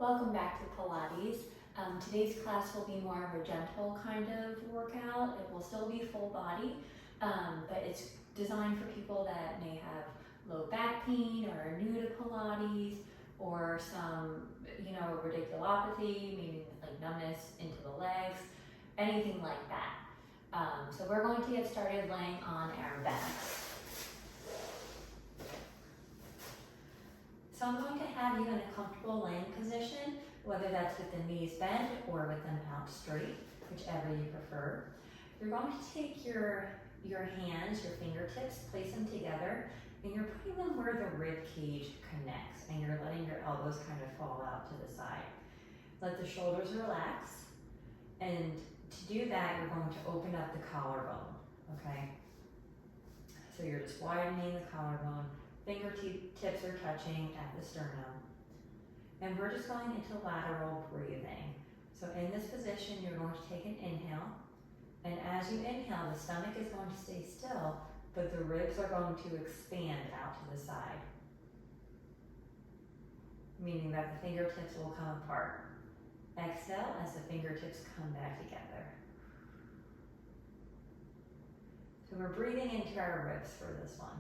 Welcome back to Pilates. Today's class will be more of a gentle kind of workout. It will still be full body, but it's designed for people that may have low back pain or are new to Pilates or some, radiculopathy, meaning like numbness into the legs, anything like that. So we're going to get started laying on our backs. So I'm going to have you in a comfortable laying position, whether that's with the knees bent or with them out straight, whichever you prefer. You're going to take your hands, your fingertips, place them together, and you're putting them where the rib cage connects, and you're letting your elbows kind of fall out to the side. Let the shoulders relax, and to do that, you're going to open up the collarbone, okay? So you're just widening the collarbone. Fingertips are touching at the sternum. And we're just going into lateral breathing. So in this position, you're going to take an inhale. And as you inhale, the stomach is going to stay still, but the ribs are going to expand out to the side, meaning that the fingertips will come apart. Exhale as the fingertips come back together. So we're breathing into our ribs for this one.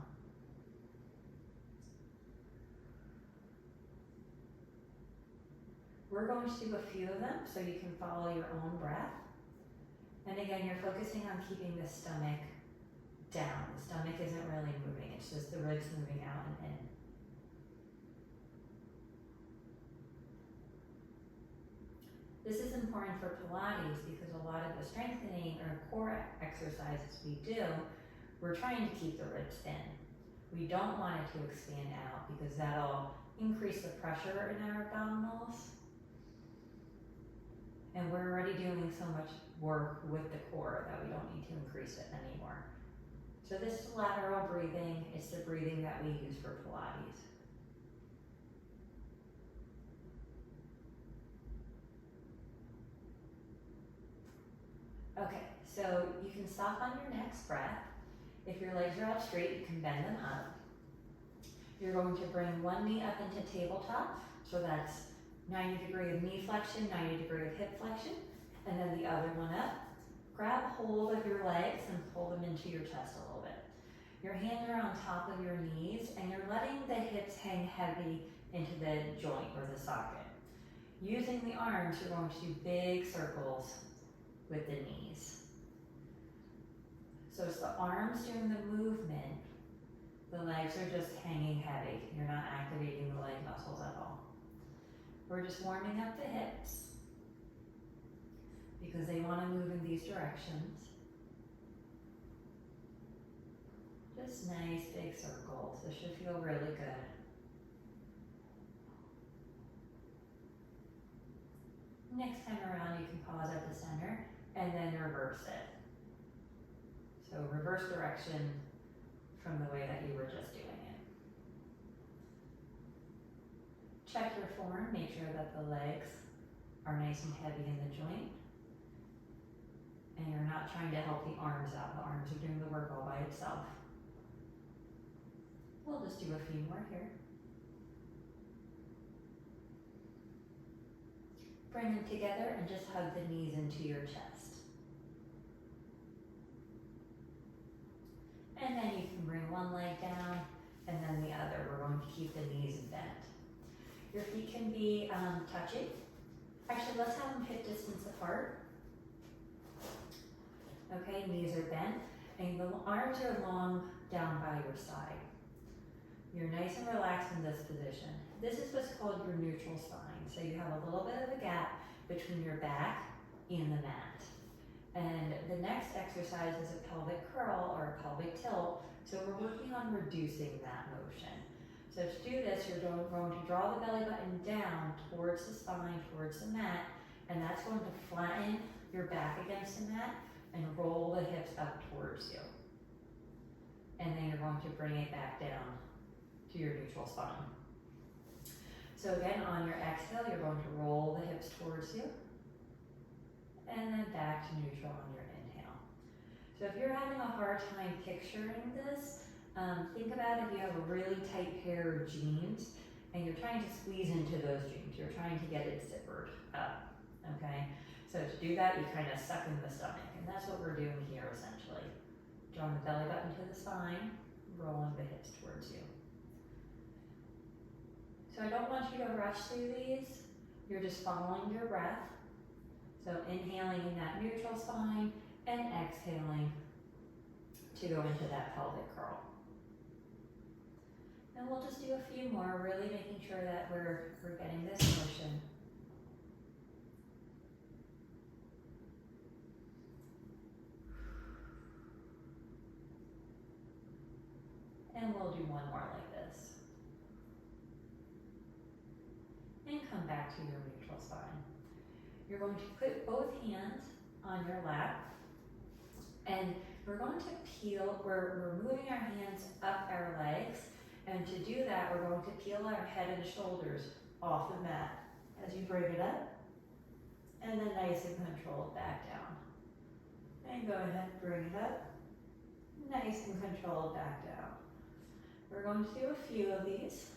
We're going to do a few of them so you can follow your own breath. And again, you're focusing on keeping the stomach down. The stomach isn't really moving, it's just the ribs moving out and in. This is important for Pilates because a lot of the strengthening or core exercises we do, we're trying to keep the ribs in. We don't want it to expand out because that'll increase the pressure in our abdominals. And we're already doing so much work with the core that we don't need to increase it anymore. So this is lateral breathing. It's the breathing that we use for Pilates. Okay, so you can stop on your next breath. If your legs are out straight, you can bend them up. You're going to bring one knee up into tabletop, so that's 90 degree of knee flexion, 90 degree of hip flexion, and then the other one up. Grab hold of your legs and pull them into your chest a little bit. Your hands are on top of your knees, and you're letting the hips hang heavy into the joint or the socket. Using the arms, you're going to do big circles with the knees. So it's the arms doing the movement. The legs are just hanging heavy. You're not activating the leg muscles at all. We're just warming up the hips because they want to move in these directions. Just nice big circles. This should feel really good. Next time around, you can pause at the center and then reverse it. So reverse direction from the way that you were just doing it. Check your form, make sure that the legs are nice and heavy in the joint. And you're not trying to help the arms out. The arms are doing the work all by itself. We'll just do a few more here. Bring them together and just hug the knees into your chest. And then you can bring one leg down and then the other. We're going to keep the knees bent. Your feet can be touching. Actually, let's have them hip distance apart. Okay, knees are bent, and the arms are long down by your side. You're nice and relaxed in this position. This is what's called your neutral spine. So you have a little bit of a gap between your back and the mat. And the next exercise is a pelvic curl or a pelvic tilt. So we're working on reducing that motion. So to do this, you're going to draw the belly button down towards the spine, towards the mat, and that's going to flatten your back against the mat and roll the hips up towards you. And then you're going to bring it back down to your neutral spine. So again, on your exhale, you're going to roll the hips towards you, and then back to neutral on your inhale. So if you're having a hard time picturing this, think about if you have a really tight pair of jeans and you're trying to squeeze into those jeans. You're trying to get it zippered up, okay? So to do that, you kind of suck in the stomach, and that's what we're doing here essentially. Drawing the belly button to the spine, rolling the hips towards you. So I don't want you to rush through these. You're just following your breath. So inhaling in that neutral spine and exhaling to go into that pelvic curl. And we'll just do a few more, really making sure that we're getting this motion. And we'll do one more like this. And come back to your neutral spine. You're going to put both hands on your lap, and we're going to peel, we're moving our hands up our legs, and to do that, we're going to peel our head and shoulders off the mat as you bring it up, and then nice and controlled back down. And go ahead, bring it up, nice and controlled back down. We're going to do a few of these.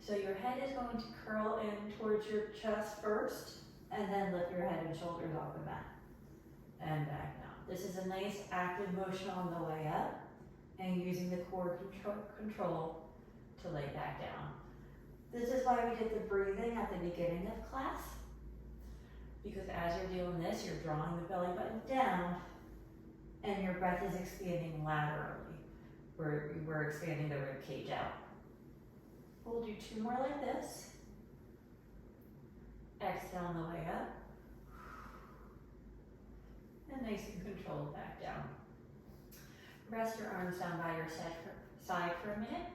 So your head is going to curl in towards your chest first, and then lift your head and shoulders off the mat. And back down. This is a nice active motion on the way up, and using the core control to lay back down. This is why we did the breathing at the beginning of class, because as you're doing this, you're drawing the belly button down, and your breath is expanding laterally. We're expanding the rib cage out. We'll do two more like this. Exhale on the way up. And nice and controlled back down. Rest your arms down by your side for a minute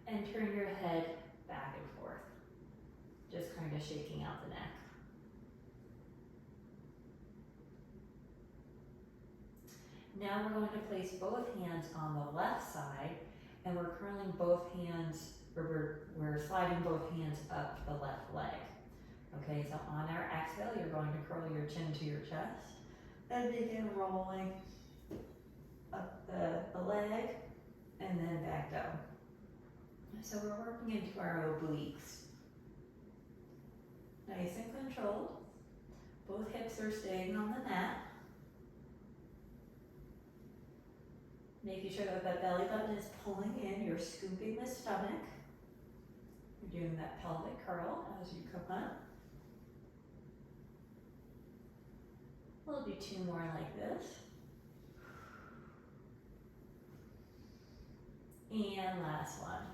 and turn your head back and forth. Just kind of shaking out the neck. Now we're going to place both hands on the left side, and we're curling both hands, or we're sliding both hands up the left leg. Okay, so on our exhale, you're going to curl your chin to your chest and begin rolling up the leg and then back down. So we're working into our obliques. Nice and controlled. Both hips are staying on the mat. Making sure that the belly button is pulling in, you're scooping the stomach. You're doing that pelvic curl as you come up. We'll do two more like this. And last one.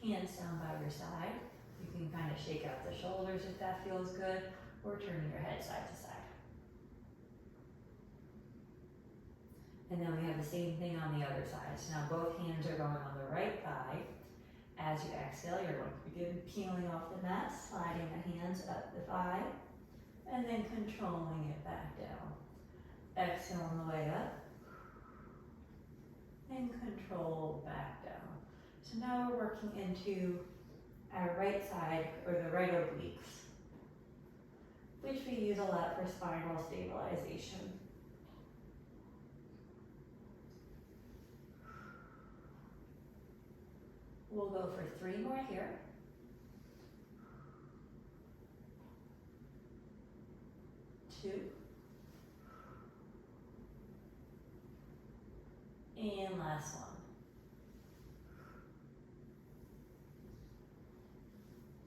Hands down by your side. You can kind of shake out the shoulders if that feels good, or turning your head side to side. And then we have the same thing on the other side. So now both hands are going on the right thigh. As you exhale, you're going to begin peeling off the mat, sliding the hands up the thigh, and then controlling it back down. Exhale on the way up, and control back down. So now we're working into our right side, or the right obliques, which we use a lot for spinal stabilization. We'll go for 3 more here. Two. And last one.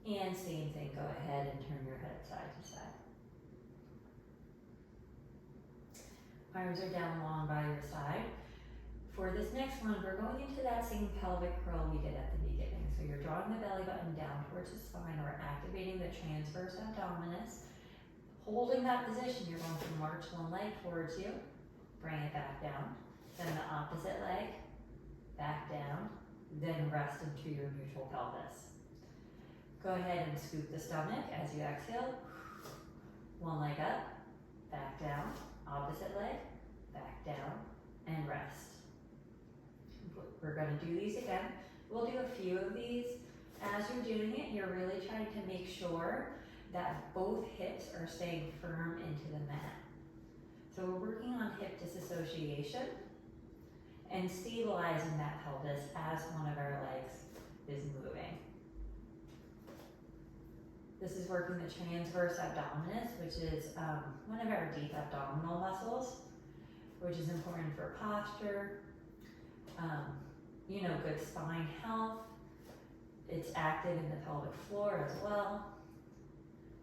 And same thing, go ahead and turn your head side to side. Arms are down long by your side. For this next one, we're going into that same pelvic curl we did at the beginning. So you're drawing the belly button down towards the spine, or activating the transverse abdominis. Holding that position, you're going to march one leg towards you, bring it back down, then the opposite leg, back down, then rest into your neutral pelvis. Go ahead and scoop the stomach as you exhale. One leg up, back down, opposite leg, back down, and rest. We're going to do these again. We'll do a few of these. As you're doing it, you're really trying to make sure that both hips are staying firm into the mat. So we're working on hip disassociation, and stabilizing that pelvis as one of our legs is moving. This is working the transverse abdominis, which is one of our deep abdominal muscles, which is important for posture, good spine health. It's active in the pelvic floor as well.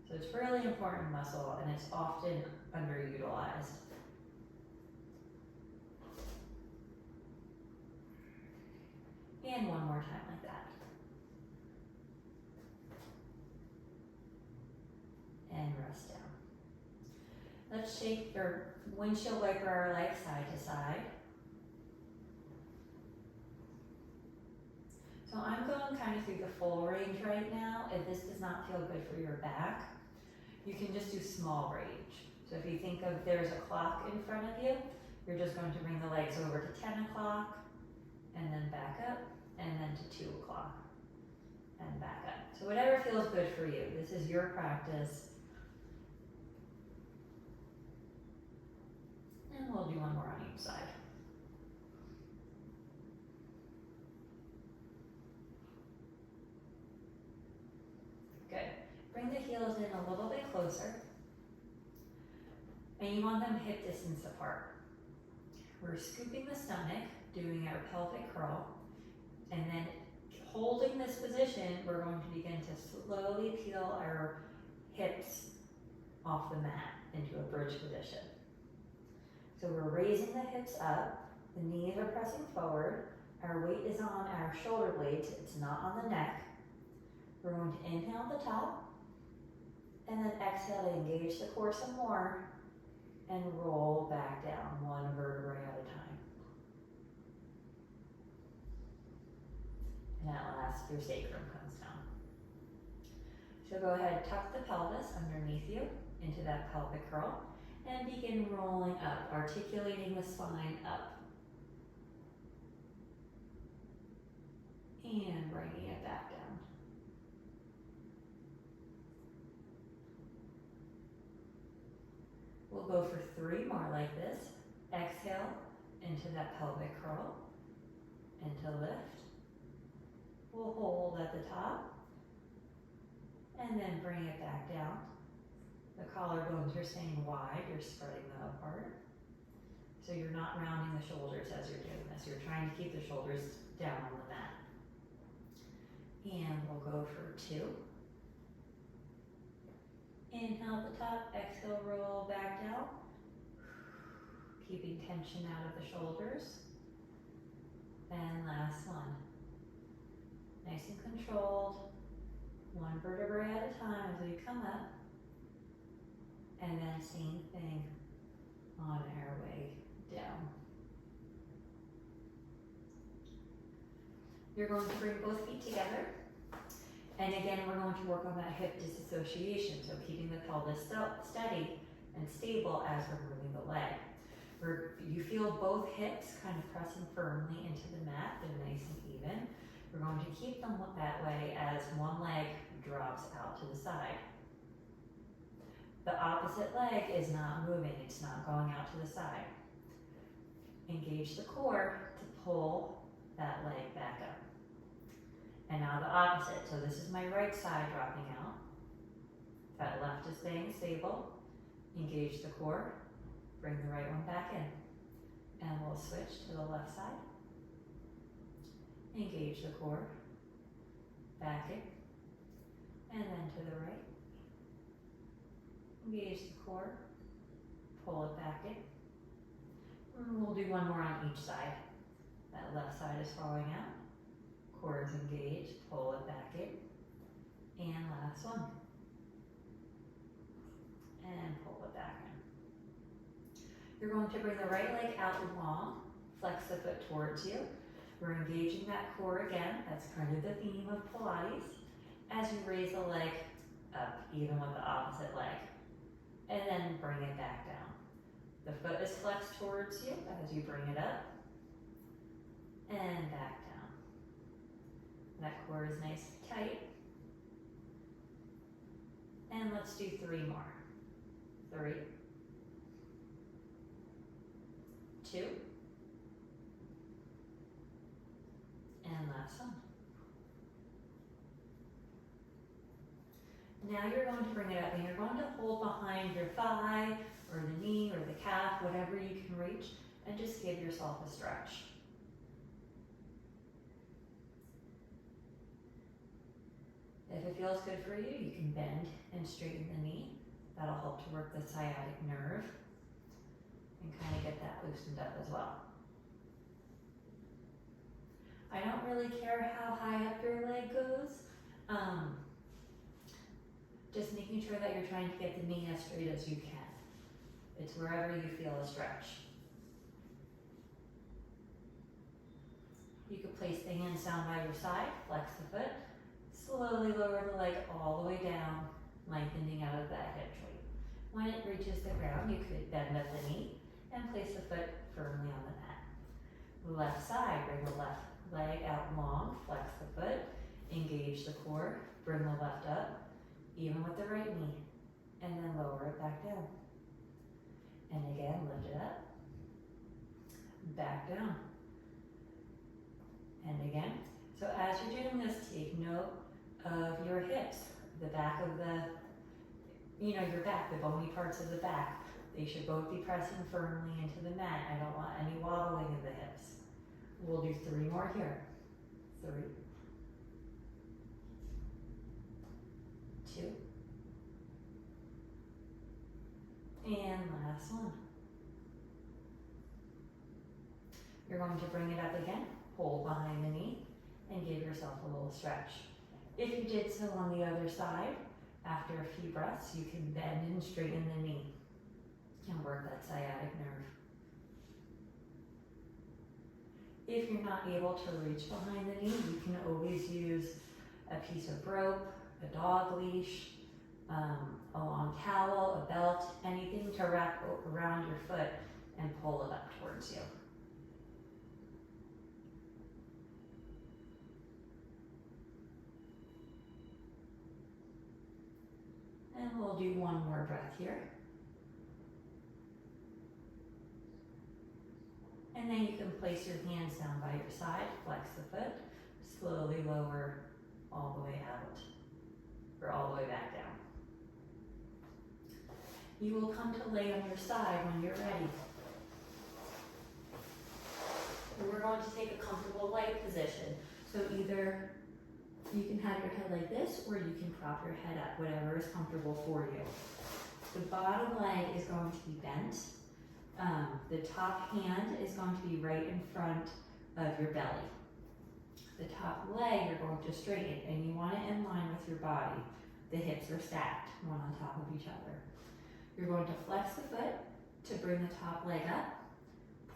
So it's really important muscle, and it's often underutilized. And one more time like that. And rest down. Let's shake or windshield wiper our legs side to side. So I'm going kind of through the full range right now. If this does not feel good for your back, you can just do small range. So if you think of there's a clock in front of you, you're just going to bring the legs over to 10 o'clock and then back up and then to 2 o'clock and back up. So whatever feels good for you. This is your practice. And we'll do one more on each side. Good. Bring the heels in a little bit closer. And you want them hip distance apart. We're scooping the stomach, doing our pelvic curl, and then holding this position, we're going to begin to slowly peel our hips off the mat into a bridge position. So we're raising the hips up, the knees are pressing forward, our weight is on our shoulder blades, it's not on the neck. We're going to inhale at the top, and then exhale to engage the core some more, and roll back down one vertebrae at a time. And at last, your sacrum comes down. So go ahead, tuck the pelvis underneath you into that pelvic curl, and begin rolling up, articulating the spine up. And bringing it back down. We'll go for 3 more like this. Exhale into that pelvic curl, and to lift. We'll hold at the top, and then bring it back down. The collarbones are staying wide, you're spreading them apart. So you're not rounding the shoulders as you're doing this. You're trying to keep the shoulders down on the mat. And we'll go for 2. Inhale at the top, exhale, roll back down. Keeping tension out of the shoulders. And last one. Nice and controlled. 1 vertebrae at a time as we come up. And then same thing on our way down. You're going to bring both feet together. And again, we're going to work on that hip disassociation, so keeping the pelvis steady and stable as we're moving the leg. You feel both hips kind of pressing firmly into the mat, they're nice and even. We're going to keep them that way as one leg drops out to the side. The opposite leg is not moving, it's not going out to the side. Engage the core to pull that leg back up. And now the opposite. So this is my right side dropping out. That left is staying stable. Engage the core. Bring the right one back in. And we'll switch to the left side. Engage the core. Back in. And then to the right. Engage the core. Pull it back in. And we'll do one more on each side. That left side is falling out. Core is engaged, pull it back in, and last one, and pull it back in. You're going to bring the right leg out long, flex the foot towards you. We're engaging that core again, that's kind of the theme of Pilates, as you raise the leg up, even with the opposite leg, and then bring it back down. The foot is flexed towards you as you bring it up, and back down. That core is nice and tight. And let's do 3 more. 3, 2, last one. Now you're going to bring it up and you're going to hold behind your thigh or the knee or the calf, whatever you can reach, and just give yourself a stretch. If it feels good for you, you can bend and straighten the knee. That'll help to work the sciatic nerve and kind of get that loosened up as well. I don't really care how high up your leg goes. Just making sure that you're trying to get the knee as straight as you can. It's wherever you feel a stretch. You could place the hands down by your side, flex the foot, slowly lower the leg all the way down, lengthening out of that hip joint. When it reaches the ground, you could bend at the knee and place the foot firmly on the mat. Left side, bring the left leg out long, flex the foot, engage the core, bring the left up, even with the right knee, and then lower it back down. And again, lift it up, back down, and again. So as you're doing this, take note of your hips, the back of your back, the bony parts of the back. They should both be pressing firmly into the mat. I don't want any wobbling of the hips. We'll do 3 more here. 3, 2, and last one. You're going to bring it up again, hold behind the knee, and give yourself a little stretch. If you did so on the other side, after a few breaths, you can bend and straighten the knee and work that sciatic nerve. If you're not able to reach behind the knee, you can always use a piece of rope, a dog leash, a long towel, a belt, anything to wrap around your foot and pull it up towards you. And we'll do 1 more breath here. And then you can place your hands down by your side, flex the foot, slowly lower all the way out, or all the way back down. You will come to lay on your side when you're ready. And we're going to take a comfortable light position. So either you can have your head like this, or you can prop your head up, whatever is comfortable for you. The bottom leg is going to be bent. The top hand is going to be right in front of your belly. The top leg you're going to straighten, and you want it in line with your body. The hips are stacked, one on top of each other. You're going to flex the foot to bring the top leg up,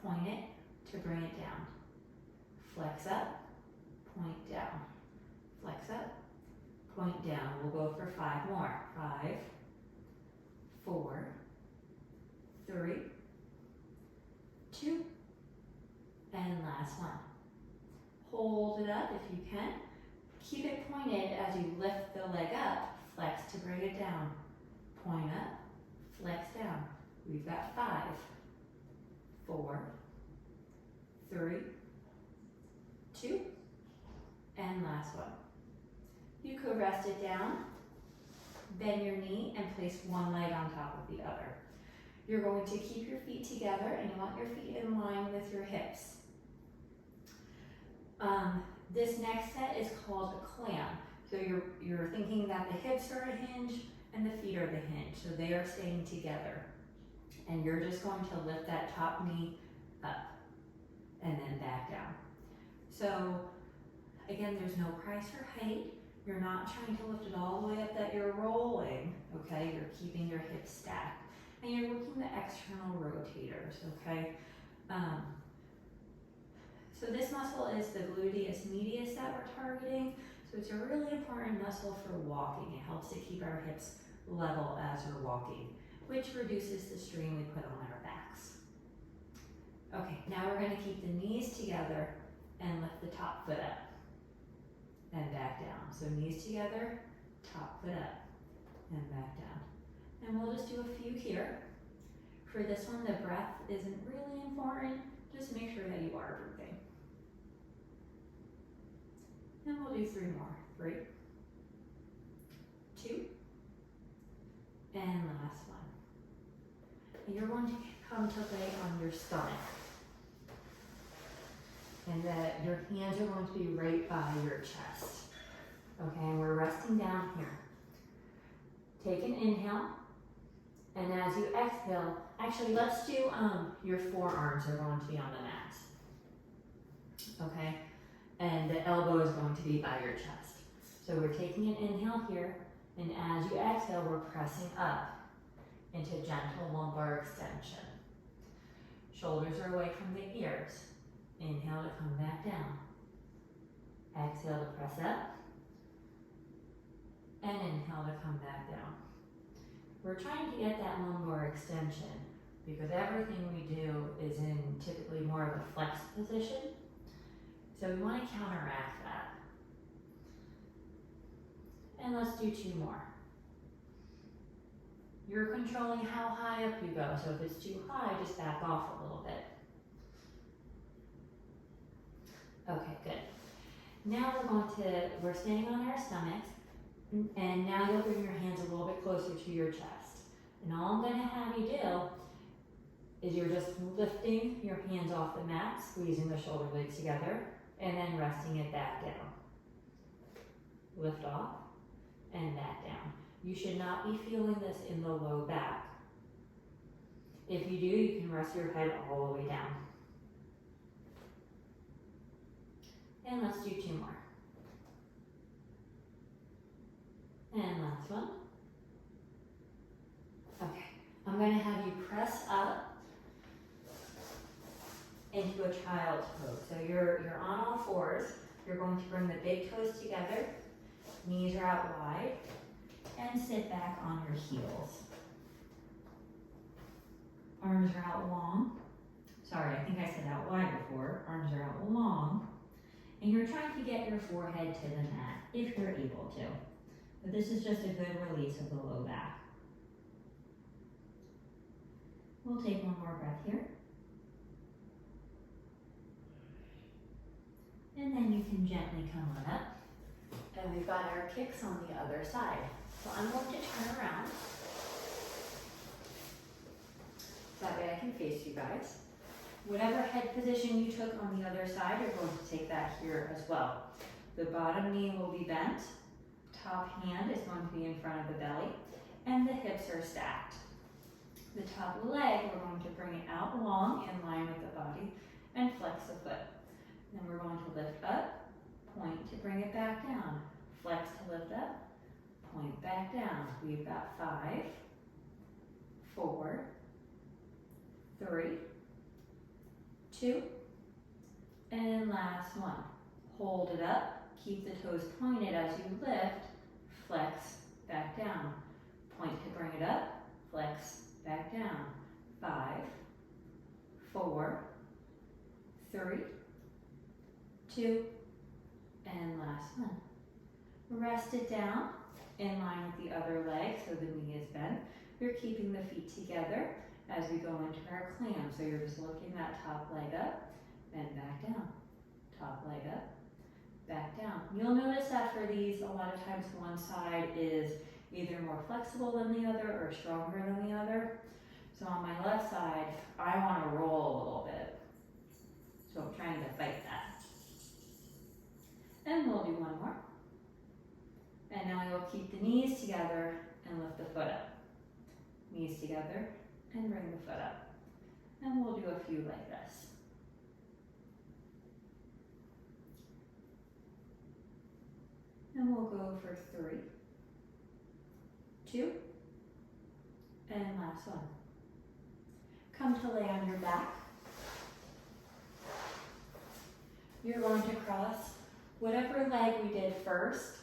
point it to bring it down. Flex up, point down. Flex up, point down. We'll go for 5 more. 5, 4, 3, 2, and last one. Hold it up if you can. Keep it pointed as you lift the leg up. Flex to bring it down. Point up, flex down. We've got 5, 4, 3, 2, and last one. You could rest it down, bend your knee, and place one leg on top of the other. You're going to keep your feet together, and you want your feet in line with your hips. This next set is called a clam. So you're thinking that the hips are a hinge and the feet are the hinge. So they are staying together. And you're just going to lift that top knee up and then back down. So again, there's no price for height. You're not trying to lift it all the way up that you're rolling, okay? You're keeping your hips stacked. And you're working the external rotators, okay? So this muscle is the Gluteus Medius that we're targeting. So it's a really important muscle for walking. It helps to keep our hips level as we're walking, which reduces the strain we put on our backs. Okay, now we're gonna keep the knees together and lift the top foot up and back down. So knees together, top foot up and back down. And we'll just do a few here. For this one, the breath isn't really important. Just make sure that you are breathing. And we'll do 3 more. 3, 2, and last one. And you're going to come to lay on your stomach. And that your hands are going to be right by your chest. Okay, and we're resting down here. Take an inhale, and as you exhale, actually let's do, your forearms are going to be on the mat. Okay, and the elbow is going to be by your chest. So we're taking an inhale here, and as you exhale, we're pressing up into gentle lumbar extension. Shoulders are away from the ears. Inhale to come back down. Exhale to press up. And inhale to come back down. We're trying to get that lumbar extension because everything we do is in typically more of a flexed position. So we want to counteract that. And let's do 2 more. You're controlling how high up you go. So if it's too high, just back off a little bit. Okay, good. Now we're standing on our stomachs, and now you'll bring your hands a little bit closer to your chest. And all I'm going to have you do is you're just lifting your hands off the mat, squeezing the shoulder blades together, and then resting it back down. Lift off and back down. You should not be feeling this in the low back. If you do, you can rest your head all the way down. And let's do 2 more. And last one. Okay, I'm going to have you press up into a child's pose. So you're on all fours. You're going to bring the big toes together. Knees are out wide. And sit back on your heels. Arms are out long. Sorry, I think I said out wide before. Arms are out long. And you're trying to get your forehead to the mat, if you're able to. But this is just a good release of the low back. We'll take one more breath here. And then you can gently come on up. And we've got our kicks on the other side. So I'm going to turn around. That way I can face you guys. Whatever head position you took on the other side, you're going to take that here as well. The bottom knee will be bent. Top hand is going to be in front of the belly. And the hips are stacked. The top leg, we're going to bring it out long in line with the body and flex the foot. Then we're going to lift up, point to bring it back down. Flex to lift up, point back down. We've got 5, 4, 3, 2, and last one. Hold it up, keep the toes pointed as you lift, flex back down. Point to bring it up, flex back down. 5, 4, 3, 2, and last one. Rest it down in line with the other leg so the knee is bent. You're keeping the feet together as we go into our clam. So you're just looking that top leg up, then back down. Top leg up, back down. You'll notice that for these, a lot of times one side is either more flexible than the other or stronger than the other. So on my left side, I want to roll a little bit. So I'm trying to fight that. And we'll do one more. And now you'll keep the knees together and lift the foot up. Knees together and bring the foot up. And we'll do a few like this. And we'll go for 3, 2, and last one. Come to lay on your back. You're going to cross whatever leg we did first.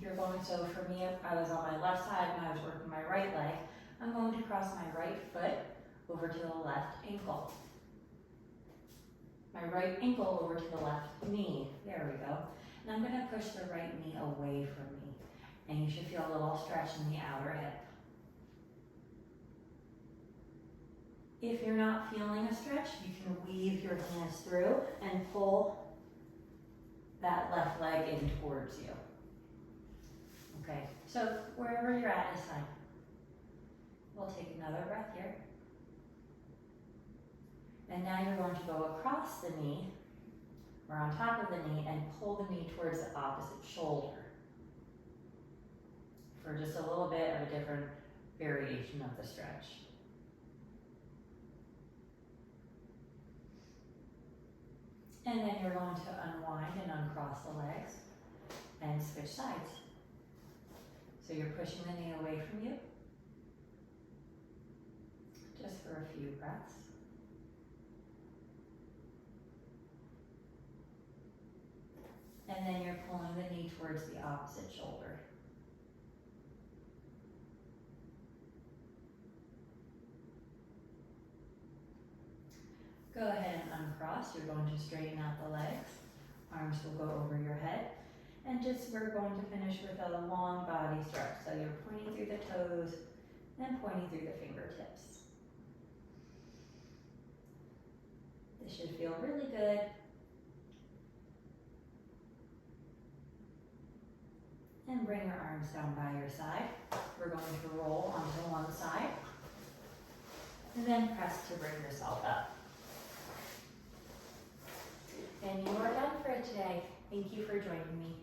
You're going, so for me, I was on my left side and I was working my right leg. I'm going to cross my right foot over to the left ankle. My right ankle over to the left knee. There we go. And I'm going to push the right knee away from me. And you should feel a little stretch in the outer hip. If you're not feeling a stretch, you can weave your hands through and pull that left leg in towards you. Okay, so wherever you're at is fine. We'll take another breath here. And now you're going to go across the knee, or on top of the knee, and pull the knee towards the opposite shoulder for just a little bit of a different variation of the stretch. And then you're going to unwind and uncross the legs and switch sides. So you're pushing the knee away from you, just for a few breaths. And then you're pulling the knee towards the opposite shoulder. Go ahead and uncross. You're going to straighten out the legs. Arms will go over your head. And we're going to finish with a long body stretch. So you're pointing through the toes and pointing through the fingertips. This should feel really good. And bring your arms down by your side. We're going to roll onto one side. And then press to bring yourself up. And you are done for today. Thank you for joining me.